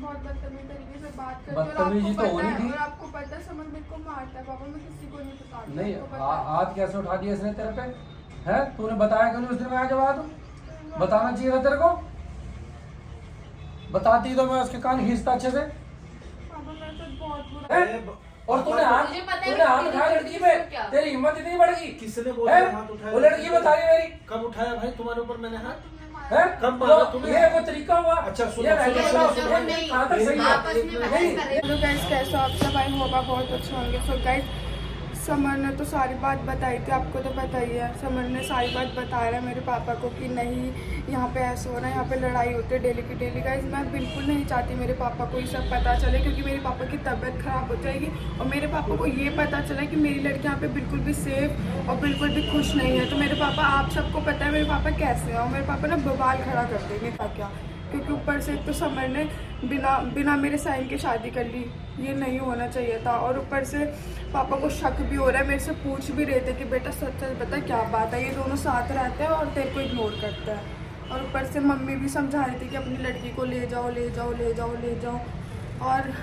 बहुत बदतमीज तरीके से बात करती है बदतमीजी तो होनी थी। और आपको पता है समर मेरे को मारता है पापा, मैं किसी को नहीं बताती। नहीं आपको पता है? हाथ कैसे उठा दिया इसने तेरे पे? है तूने बताया क्यों नहीं उस दिन मैं आके बात? बताना चाहिए था तेरे को। बताती तो मैं उसके कान खींचता अच्छे से। पापा मेरे साथ बहुत बुरा हैं? और तूने हाथ उठाया लड़की पे, तेरी हिम्मत इतनी बढ़ गई? किसने बोला हाथ उठाया? वो लड़की बता रही मेरी। कब उठाया भाई तुम्हारे ऊपर मैंने हाथ? तुमने है मारा। कब मारा तुमने? ये कोई तरीका हुआ? अच्छा, सुनो, ये सुनो, नहीं सुनो, बताओ, सुनो, नहीं, सुनो, कहाँ तक सही है? आपस में बहस नहीं, करें। हेलो गाइस, कैसे हो आप सब? आई होप आप बहुत अच्छे होंगे। सो गाइस, समर ने तो सारी बात बताई थी, आपको तो पता ही है। समर ने सारी बात बताया है मेरे पापा को कि नहीं यहाँ पे ऐसा हो रहा है, यहाँ पे लड़ाई होती है डेली की डेली। गाइस मैं बिल्कुल नहीं चाहती मेरे पापा को ये सब पता चले, क्योंकि मेरे पापा की तबीयत ख़राब हो जाएगी और मेरे पापा को ये पता चला कि मेरी लड़की यहाँ पे बिल्कुल भी सेफ और बिल्कुल भी खुश नहीं है। तो मेरे पापा, आप सबको पता है मेरे पापा कैसे हैं, और मेरे पापा ना बवाल खड़ा कर देंगे क्या, क्योंकि ऊपर से एक तो समर ने बिना मेरे साइन के शादी कर ली, ये नहीं होना चाहिए था। और ऊपर से पापा को शक भी हो रहा है, मेरे से पूछ भी रहे थे कि बेटा सच सच बता क्या बात है, ये दोनों साथ रहते हैं और तेरे को इग्नोर करता है। और ऊपर से मम्मी भी समझा रही थी कि अपनी लड़की को ले जाओ ले जाओ ले जाओ ले जाओ। और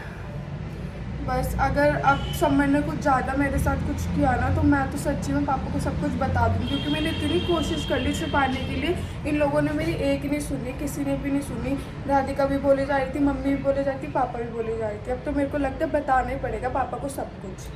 बस अगर अब समर ने कुछ ज़्यादा मेरे साथ कुछ किया ना, तो मैं तो सच्ची में पापा को सब कुछ बता दूँगी, क्योंकि मैंने इतनी कोशिश कर ली छुपाने के लिए। इन लोगों ने मेरी एक नहीं सुनी, किसी ने भी नहीं सुनी। राधिका भी बोले जा रही थी, मम्मी भी बोले जा रही थी, पापा भी बोले जा रही थी। अब तो मेरे को लगता है बताना ही पड़ेगा पापा को सब कुछ।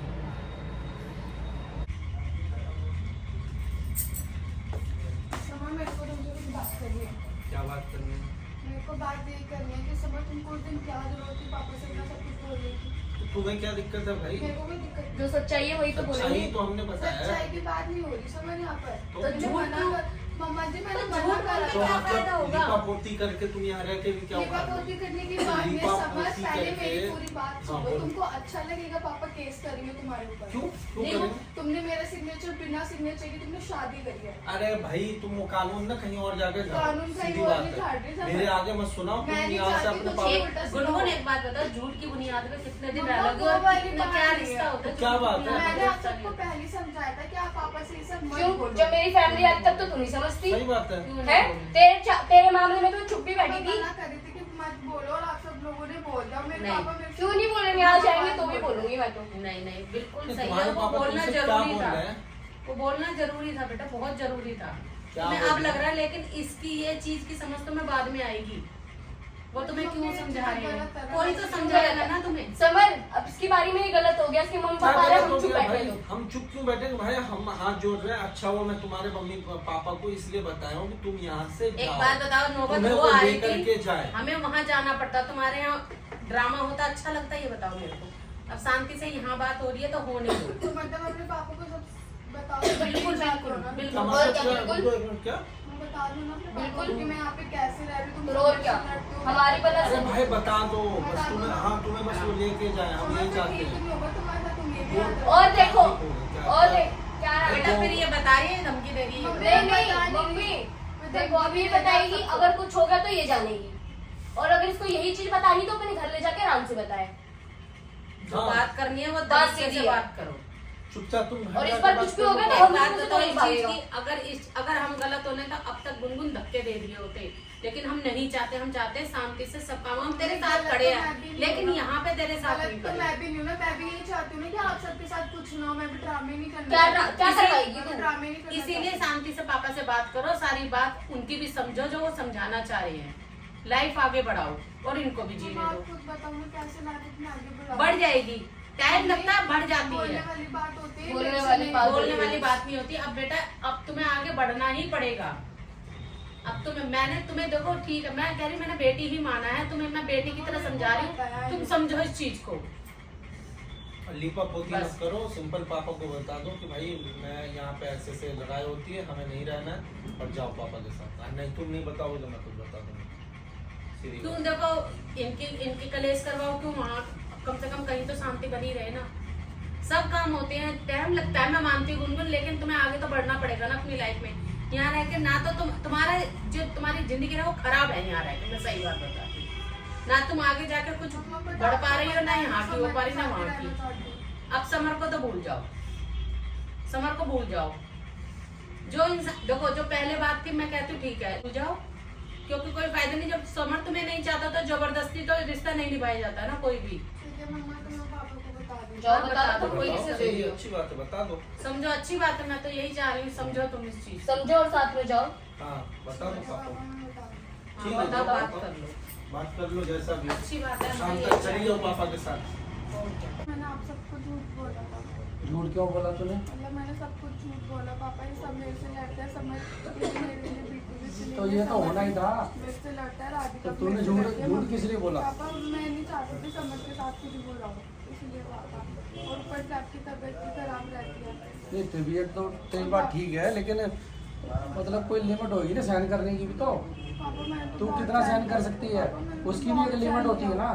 समर, मेरे को तुमसे कुछ बात करनी है। क्या बात करनी है? मेरे को बात यही करनी है कि समर, तुमको उस दिन क्या जरूरत थी पापा से इतना सब कुछ बोल रही थी? तो तुम्हें क्या दिक्कत है भाई? मेरे को कोई दिक्कत नहीं। जो सच्चाई है वही तो सच्चाई बोलेंगे। तो हमने बताया। सच्चाई की बात नहीं हो रही समझ यहाँ पर। तो मुझे झूठ मना क्यों? कर, मम्मा जी मैंने तो मना झूठ करा तो क्या था। फायदा मतलब होगा? लिपा पोती करके तुम यहाँ रह के भी क्या लिपा उखाड़ पोती लो? करने की बात नहीं लिपा समझ, पोती पहले करके- मेरी पूरी बात हाँ, सुनो। बोलो। तुमको अच्छा लगेगा पापा केस करेंगे तुम्हारे ऊपर? क्यों क्यों नहीं, करेंगे? तुमने मेरा सिग्नेचर बिना सिग्नेचर के तुमने शादी करी है। अरे भाई तुम वो कानून ना कहीं और जाके जाओ। कानून कहीं सीधी और बात नहीं झाड़ रही, है। समझ। मेरे आगे मत सुनाओ। तुम मैं नहीं यहाँ से चाहती अपने कुछ पापा एक- एक गुनगुन एक बात बता, झूठ की बुनियाद पे कितने दिन मम्मा, रह लोगे वो और वाली कितना बात क्या नहीं रिश्ता है। होता है? क्या झूठ की बात है? बुनियाद पे मैंने आप रिश्ता नहीं सबको होता। पहले समझाया था कि आप पापा से ये सब मत क्यों? बोलो। जब मेरी फैमिली आज तक तो तू नहीं समझती सही बात है। क्यों है? तेरे मामले में तो चुप भी बैठी थी। मना कर रही थी कि मत बोलो, और आप सब लोगों ने बोल दिया। मेरे नहीं, पापा मेरे से- क्यों नहीं बोलेंगे? आज जाएंगे तो भी बोलूंगी मैं तो। नहीं नहीं, बिल्कुल सही है। तुम्हारे वो पापा बोलना तुमसे क्या जरूरी बोल था, रहे हैं? वो बोलना जरूरी था बेटा, बहुत जरूरी था। क्या तुम्हें बोल अब रहे लग हैं? रहा है, लेकिन इसकी ये चीज की समझ तुम्हें बाद में आएगी। वो तुम्हें क्यों समझा रहे हैं? कोई तो समझाएगा ना तुम्हें। समर, अब इसकी बारी में ही गलत हो गया, इसके मम्मी क्या पापा आ रहे हैं, गलत हो हम चुप गया बैठे भाई? हैं। हम चुप क्यों बैठेंगे भाई? हम हाथ जोड़ रहे हैं। अच्छा वो मैं तुम्हारे मम्मी पापा को इसलिए बताया हूँ कि तुम यहाँ से एक जाओ। बात बताओ, नौबत तुम्हें वो वो आई लेकर के थी, जाए। हमें वहाँ जाना पड़ता, तुम्हारे यहाँ ड्रामा होता अच्छा लगता है? ये बताओ मेरे को। अब शांति से यहाँ बात हो रही है तो होने दो। तो मतलब अपने पापा को सब बताओ। बिल्कुल बिल्कुल क्या बिल्कुल। मतलब और क्या? क्या? बिल्कुल रुको एक मिनट, क्या? मैं बता दूँ ना अपने पापा बिल्कुल। को कि मैं यहाँ पे कैसे रह रही हूँ। तो और क्या? हमारी वजह अरे से भाई बता दो बस बता तुम्हें। दो। हाँ तुम्हें बस वो लेके जाए, हम यही चाहते हैं। नहीं होगा तुम्हारे साथ, तुम ये भी याद रखो। और देखो, क्या- और देख क्या है देखो। बेटा, फिर ये बताइए, धमकी दे रही है। मम्मी, नहीं मैं नहीं बता नहीं मम्मी, रही। देखो अभी ये बताएगी, अगर कुछ होगा तो ये जानेगी, और अगर इसको यही चीज बतानी तो अपने घर ले जाके आराम से बताए। जो हाँ। बात करनी है वो बात तरीके सीधी से है। बात करो। चुपचाप तुम और इस घर बार जाके कुछ भी बात हो गया करो। तो एक बात मुझे बताओ तो इस नहीं चीज भागेगा। की, अगर हम गलत होने तो अब तक गुनगुन धक्के दे दिए होते, लेकिन हम नहीं चाहते। हम चाहते हैं शांति से सब काम। हम तेरे साथ गलत खड़े तो मैं हैं, भी नहीं लेकिन हूँ। यहाँ पे तेरे साथ गलत नहीं तो खड़े। मैं भी नहीं हूँ ना, मैं भी यही चाहती हूँ ना कि आप सबके साथ कुछ ना हो, मैं भी ड्रामे नहीं करना क्या चाहती। क्या करवाएगी मैं तू? ड्रामे नहीं करना इसीलिए चाहती। शांति से पापा से बात करो, सारी बात उनकी भी समझो जो वो समझाना चाह रहे हैं। लाइफ आगे बढ़ाओ और इनको भी जीने मम्मा, दो। आप खुद बताओ मैं कैसे लाइफ अपने आगे बढ़ाऊं? बढ़ जाएगी, टाइम लगता है, बढ़ जाती बोलने है। वाली बात होती है, बोलने वैसे वाली नहीं। बात बोलने वाली बात नहीं होती। अब बेटा, अब तुम्हें आगे बढ़ना ही पड़ेगा। अब मैंने तुम्हें देखो, ठीक है, मैं कह रही मैंने बेटी ही माना है तुम्हें, मैं बेटी की तरह समझा रही हूँ, तुम समझो इस चीज को। लिपा पोती बस। मत करो। सिंपल पापा को बता दो कि भाई मैं यहाँ पे ऐसे से लड़ाई होती है, हमें नहीं रहना है, और जाओ पापा के साथ। नहीं तुम नहीं बताओगे तो मैं खुद बता दूंगा। सीधी तुम बात। देखो, इनकी कलेश करवाओ क्यों? वहाँ कम से कम कहीं तो शांति बनी रहे ना। सब काम होते हैं, टाइम लगता है, मैं मानती हूँ गुनगुन, लेकिन तुम्हें आगे तो बढ़ना पड़ेगा ना अपनी लाइफ में। यहाँ रह के ना तो तुम्हारा जो तुम्हारी जिंदगी है वो खराब है यहाँ रह के, मैं सही बात बताती हूँ। ना तुम आगे जाकर कुछ बढ़ पा रही हो, ना यहाँ की हो पा रही, ना वहाँ की। अब समर को तो भूल जाओ, समर को भूल जाओ। जो इंसान देखो, जो पहले बात थी मैं कहती हूँ ठीक है भूल जाओ, क्योंकि कोई फायदा नहीं, जब समर तुम्हें नहीं चाहता तो जबरदस्ती तो रिश्ता नहीं निभाया जाता ना कोई भी। ठीक है मम्मा, तो मैं पापा को बता दूँ। जाओ बता दो, कोई कोई किसी सही है, अच्छी बात है, बता दो। समझो, अच्छी बात है, मैं तो यही चाह रही हूँ, समझो तुम इस चीज। समझो और साथ में जाओ। हाँ बता दो पापा को। मैं बता दूँ। ठीक है, बताओ, बताओ, बात कर लो। बात कर लो जैसा भी। अच्छी बात है, शाम मैं तक यही चली जाओ पापा के साथ। मैंने आप सबको झूठ बोला था, झूठ क्यों बोला तूने? मतलब मैंने सब कुछ झूठ बोला। पापा ये सब मेरे से लड़ते हैं, सब मेरे लिए बिल्कुल भी सुनिए। तो ये तो होना ही था। मेरे से लड़ता है, राधिका तो तूने मेरे से लड़ती है। झूठ किस लिए बोला? पापा मैं नहीं चाहती थी समझ के साथ कुछ बोला हो, इसलिए पापा। और ऊपर से आपकी तबीयत भी खराब रहती है। नहीं, तबीयत तो तेरी बात ठीक है, लेकिन मतलब कोई लिमिट होगी ना सहन करने की भी तो। पापा मैं तो तू बहुत कितना सहन कर किया। सकती है? पापा, मैंने उसकी भी बहुत एक लिमिट सहन होती है किया। ना।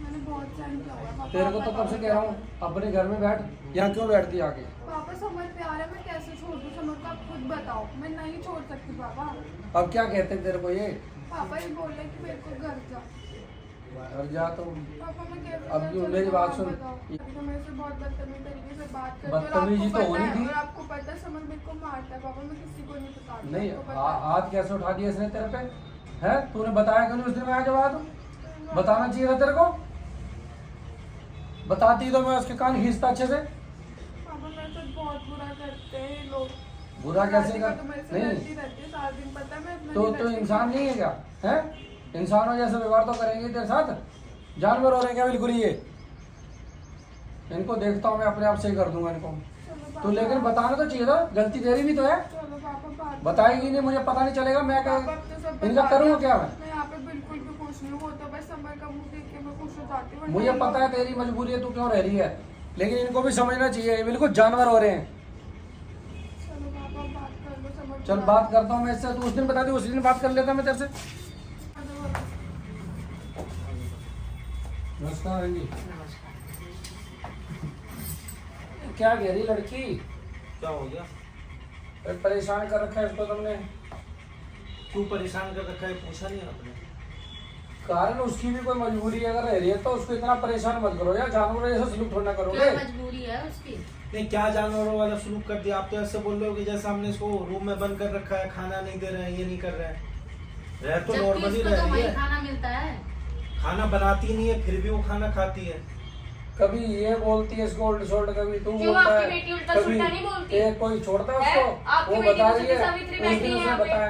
मैंने बहुत सहन किया हुआ है, पापा। तेरे को तो कब से कह रहा हूँ अपने घर में बैठ, यहाँ क्यों बैठती आके? पापा समझ प्यार है, मैं कैसे छोड़ दूँ समझ को? आप खुद बताओ। मैं नहीं छोड़ सकती पापा। अब क्या कहते हैं तेरे को ये? पापा ये बोल रहे कि मेरे को घर जा। घर जा तो पापा मैं कैसे अब घर जो चलूँ? मेरी बात आप सुन। बताओ। तो मेरे से बहुत बदतमीज तरीके से बात करते हैं, और बदतमीजी आपको तो पता होनी है, थी। और आपको पता है समझ मेरे को मारता है। पापा मैं किसी को नहीं बताती। नहीं, आपको पता है। हाथ कैसे उठा दिया इसने तेरे पे? है तूने बताया क्यों नहीं उस दिन मैं के बाद? बताना चाहिए था तेरे को। बताती तो मैं उसके कान खींचता अच्छे से। पापा मेरे साथ बहुत बुरा करते हैं ये लोग। बुरा कैसे राधिका कर? तो मेरे से नहीं लड़ती रहती है सारा दिन, पता है मैं इतना तो नहीं लड़ती। इंसान नहीं है क्या? है इंसानों जैसे व्यवहार तो करेंगे तेरे साथ? जानवर हो रहे हैं क्या बिल्कुल ये? इनको देखता हूँ मैं, अपने आप से ही कर दूंगा इनको। चलो तो पापा, लेकिन बताना तो चाहिए था, गलती तेरी भी तो है। चलो पापा बात बताएगी नहीं, मुझे पता नहीं चलेगा मैं क्या पापा, अब तो सब इनका बता करूँगा दिया। क्या मैं? मैं यहाँ पे बिल्कुल भी खुश नहीं हूँ। वो तो बस समर का मुंह देख के मैं खुश हो जाती हूँ। मुझे पता है तेरी मजबूरी है, तू क्यों रह रही है, लेकिन इनको भी समझना चाहिए, ये बिल्कुल जानवर हो रहे हैं। चलो पापा बात कर लो समझ। चल बात करता हूँ मैं इससे, तू उस दिन बता दी, उस दिन बात कर लेता मैं तेरे से। नमस्कार आंटी। क्या कह रही लड़की? क्या हो गया? परेशान कर रखा है इसको तुमने। क्यों परेशान कर रखा है, पूछा नहीं आपने? कारण उसकी भी कोई मजबूरी अगर रह रही है तो उसको इतना परेशान मत करो यार, जानवर जैसा सलूक थोड़ा ना क्या करोगे। मजबूरी है उसकी? नहीं, क्या जानवरों वाला सलूक कर दिया? आप तो ऐसे बोल रहे हो कि जैसे हमने इसको रूम में बंद कर रखा है, खाना नहीं दे रहे हैं, ये नहीं कर रहे हैं। रह तो जबकि नॉर्मली उसको रह तो रही वही है, खाना मिलता है। खाना बनाती नहीं है फिर भी वो खाना खाती है। कभी ये बोलती है इसको उल्ट सुल्ट, कभी तू क्यों बोलता आपकी है, बेटी उल्टा कभी सुल्टा नहीं बोलती? ये कोई छोड़ता है है? उसको? आपकी वो बेटी बता तो रही है, सती सावित्री उस बैठी दिन है उसने यहाँ पे। बताया।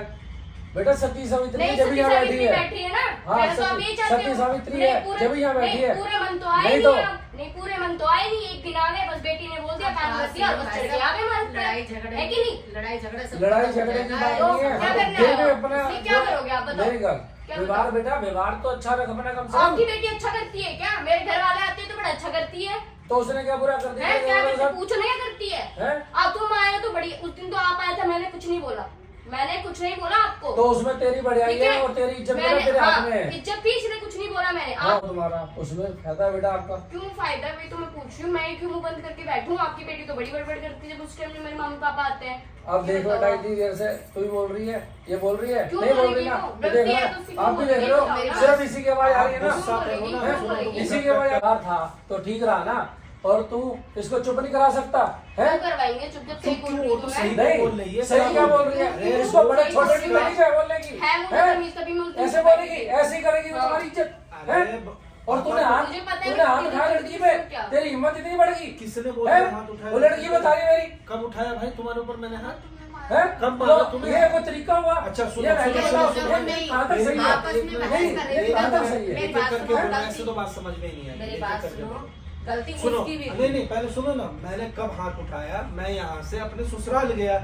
बेटा सती सावित्री नहीं, जब सती यहाँ बैठी सावित्री है। बैठी है ना। हाँ, मैं तो अब यही चाहती सती हूँ। सावित्री नहीं, है पूरे- जब यहाँ बैठी नहीं, है। पूरे मन तो आए नहीं नहीं तो अब। नहीं पूरे मन तो आए नहीं, एक दिन आ गए बस, बेटी ने बोल दिया काम कर दिया और बस चढ़ के आ गए मन पे। लड़ाई झगड़े है कि नहीं? लड़ाई झगड़े सब लड़ाई खत्म हो झगड़े की जाएगा। बात तो नहीं है। क्या करना फिर भी है? अपना इसमें क्या करोगे आप बताओ? मेरी गल क्या व्यवहार बताओ? बेटा, व्यवहार तो अच्छा रख अपना कम से आपकी कम। बेटी अच्छा करती है क्या? मेरे घर वाले आते हैं तो बड़ा अच्छा करती है। तो उसने क्या बुरा कर दिया है क्या तेरे करती? साथ? पूछो क्या करती है? हैं? अब तुम आए हो तो बड़ी, उस दिन तो आप आए थे, मैंने कुछ नहीं बोला। मैंने कुछ नहीं बोला आपको। तो उसमें तेरी बढ़ियाई ठीक है और तेरी इज्जत मेरा मैंने- तेरे हाथ हाँ, में है। इज्जत थी इसलिए कुछ नहीं बोला मैंने। हाँ आप तुम्हारा उसमें फायदा है बेटा आपका। क्यों फायदा है? वही तो मैं पूछ रही हूँ, मैं क्यों मुंह बंद करके बैठूं? आपकी बेटी तो बड़ी बड़बड़ करती है जब उस टाइम में मेरे मम्मी पापा आते हैं। अब देख बताओ। बेटा इतनी देर से तू ही बोल रही है, ये बोल रही है, क्यों नहीं बोल बोलेगी रही ना? वो? ये गलती देख है रहे तो उसकी हो, आप भी क्यों देख रहे हो, बोलेगी? सिर्फ इसी की आवाज आ रही है ना। गुस्सा करो ना, हैं? सुनो तो इसी गुस्सा की आवाज आ था तो ठीक रहा ना, और तू इसको चुप नहीं करा सकता है? क्यों करवाएंगे? चुप चुप सही बोल रही वो हूँ तो मैं। सही नहीं बोल रही है, सही क्या बोल रही है? अरे, इसको बड़े सही छोटे बोल की रही है। तमीज है बोलने की। है मुझे हैं? तमीज, तभी मैं उस दिन ऐसे से बोलेगी, बैठी थी। ऐसे ही करेगी तो हाँ। तुम्हारी इज्जत अरे, है? और तूने हाथ मुझे पता है तूने हाथ कि उठाया तुम लड़की पे, क्या? तेरी हिम्मत इतनी बढ़ गई। किसने बोला हैं? हाथ उठाया? वो लड़की बता रही मेरी कब उठाया भाई तुम्हारे ऊपर मैंने हाथ? है? कब मारा तो तुम्हें? ये कोई तरीका हुआ? अच्छा, सुनो, ये रहने सुनो, बताओ, सुनो, ये नहीं, कहाँ तक सही है? आपस में बहस नहीं, कर रहे ये थे। कहाँ तक सही है? मेरी एक बात करके सुनो, बोलना, गलती- ऐसे तो बात समझ में ही नहीं आई। मेरी एक बात करके सुनो, बोलो। गलती सुनो, उसकी भी नहीं नहीं पहले सुनो ना, मैंने कब हाथ उठाया? मैं यहाँ से अपने ससुराल गया।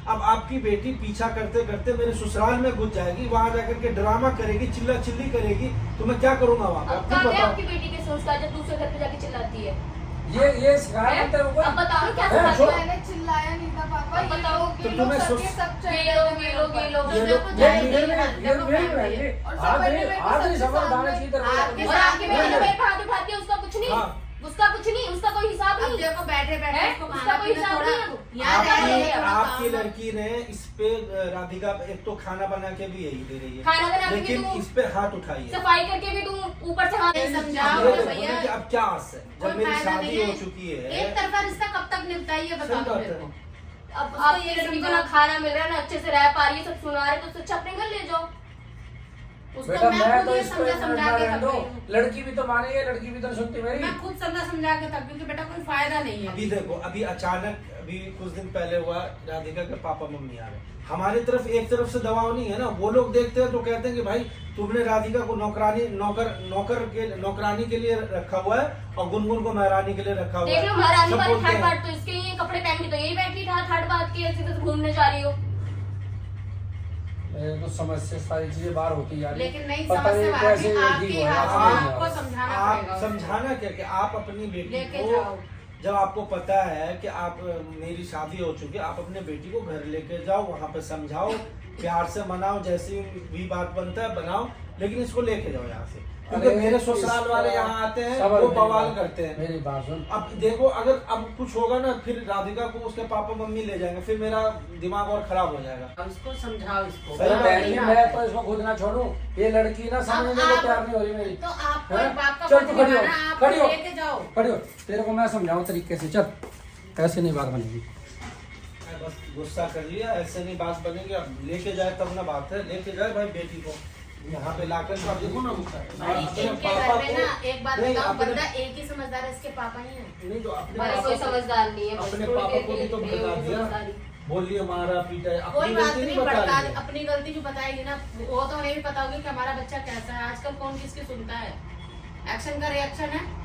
अब आपकी बेटी पीछा करते करते मेरे ससुराल में घुस जाएगी, वहां जाकर के ड्रामा करेगी, चिल्ला चिल्ली करेगी, तो मैं क्या करूंगा वहां पे? अब आप कहाँ खुद गए बताओ। आपकी बेटी के संस्कार जब दूसरे घर पे जाके चिल्लाती है? ये सिखाया तेरे को? अब बताओ ना क्या हैं? सिखाती है? मैंने चिल्लाया नहीं था पापा। अब बताओ, ये तो लोग तुम्हें सबके सुस- सब चढ़ ये गए लोग, मेरे ये लोग, ये ऊपर। लोग। ये लोग तो ये जाएगी, ये हाँ, ये देखो ये फैमिली ये और आज सब नहीं बड़े आज नहीं सबके समझ सामने- दाने चाहिए तेरे आपके को। और आपकी बेटी सामने- जो मेरे पे हाथ उठाती है उसका कुछ नहीं, हाँ। उसका कुछ नहीं, उसका कोई हिसाब अब नहीं। देखो बैठे बैठे हैं? उसको उसका खाना कोई पीना हिसाब थोड़ा नहीं है। याद आपकी- है ये थोड़ा आपकी काम है। लड़की ने इस पे राधिका एक तो खाना बना के भी यही दे रही है, खाना बना के भी लेकिन तुम- इस पे हाथ उठाई है। सफाई करके भी तुम ऊपर से हाथ ये अब समझाओ ये ना देखो भैया, ना कि अब क्या आस है, कोई जब मेरी फायदा शादी नहीं हो है। चुकी है। एक तरफा रिश्ता कब तक निपटा है ये बता सही दो बात मेरे है। को। अब उसको आपकी ये लड़की को समझाओ। ना खाना मिल रहा है ना अच्छे से रह पा रही है, सब सुना रहे, तो उससे अच्छा अपने घर ले जाओ। उसको बेटा मैं मैं खुद तो ये इसको समझा के थक गई हूँ। लड़की भी तो मानेगी, लड़की भी तो सुनती मेरी। मैं खुद समझा के थक, क्योंकि बेटा कोई फायदा नहीं है। अभी देखो, अभी अचानक अभी कुछ दिन पहले हुआ, राधिका के पापा मम्मी आ गए। हमारी तरफ एक तरफ से दबाव नहीं है ना, वो लोग देखते हैं तो कहते हैं कि भाई तुमने राधिका को नौकरानी के लिए रखा हुआ है और गुनगुन को महारानी के लिए रखा हुआ देख है। लो महारानी सब वाली बोलते थर्ड हैं। बात तो इसके ये कपड़े पहन के तो यही बैठी था, थर्ड बात की ऐसी तो घूमने जा रही हो। तो समझ से सारी चीजें बाहर होती यार। लेकिन नहीं पता समझ से नहीं बात कैसे नहीं, लड़की आपके को हाथ ऐसे में नहीं आपको यार। समझाना आप पड़ेगा। समझाना क्या कि आप अपनी बेटी लेके को, जाओ। जब आपको पता है कि आप मेरी शादी हो चुकी है, आप अपने बेटी को घर लेके जाओ, वहां पे समझाओ, प्यार से मनाओ, जैसी भी बात बनता है बनाओ, लेकिन इसको लेके जाओ यहाँ से। क्योंकि अरे मेरे ससुराल वाले यहाँ आते हैं, सबर वो मेरी बवाल बात- करते हैं। मेरी बात सुन। अब देखो, अगर अब कुछ होगा ना, फिर राधिका को उसके पापा मम्मी ले जाएंगे, फिर मेरा दिमाग और खराब हो जाएगा। अब इसको समझाओ इसको। सही अरे बात बहन है। जी, मैं तो इसको खुद ना छोड़ूं, ये लड़की ना समझने को आप- तैयार नहीं हो रही मेरी। तो आपको हैं? एक बात का चल फर्ज तू खड़ी हो, निभाना, आप खड़ी हो। लेके जाओ। खड़ी हो, तेरे को मैं समझाऊं तरीके से। चल, ऐसे नहीं बात बनेगी। बस गुस्सा कर लिया, ऐसे नहीं बात बनेगी। अब लेके जाए तब ना बात है, लेके जाए भाई बेटी को यहाँ पे लाकर। अब देखो ना, भाई अपने इनके पापा घर में ना को एक बात नहीं, बताऊं, अपने- बंदा एक ही समझदार है, इसके पापा ही हैं। नहीं तो अपने हमारे पापा कोई को- समझदार नहीं है, बस अपने थोड़ी पापा देर को भी तो के लिए भड़का वो दिया, समझदारी। बोलिए मारा पीटा, कोई अपनी बात गलती नहीं, नहीं बता भड़का रही है। अपनी गलती जो बताएगी ना, वो तो उन्हें भी पता होगी कि हमारा बच्चा कैसा है। आजकल कौन किसकी सुनता है? एक्शन का रिएक्शन है।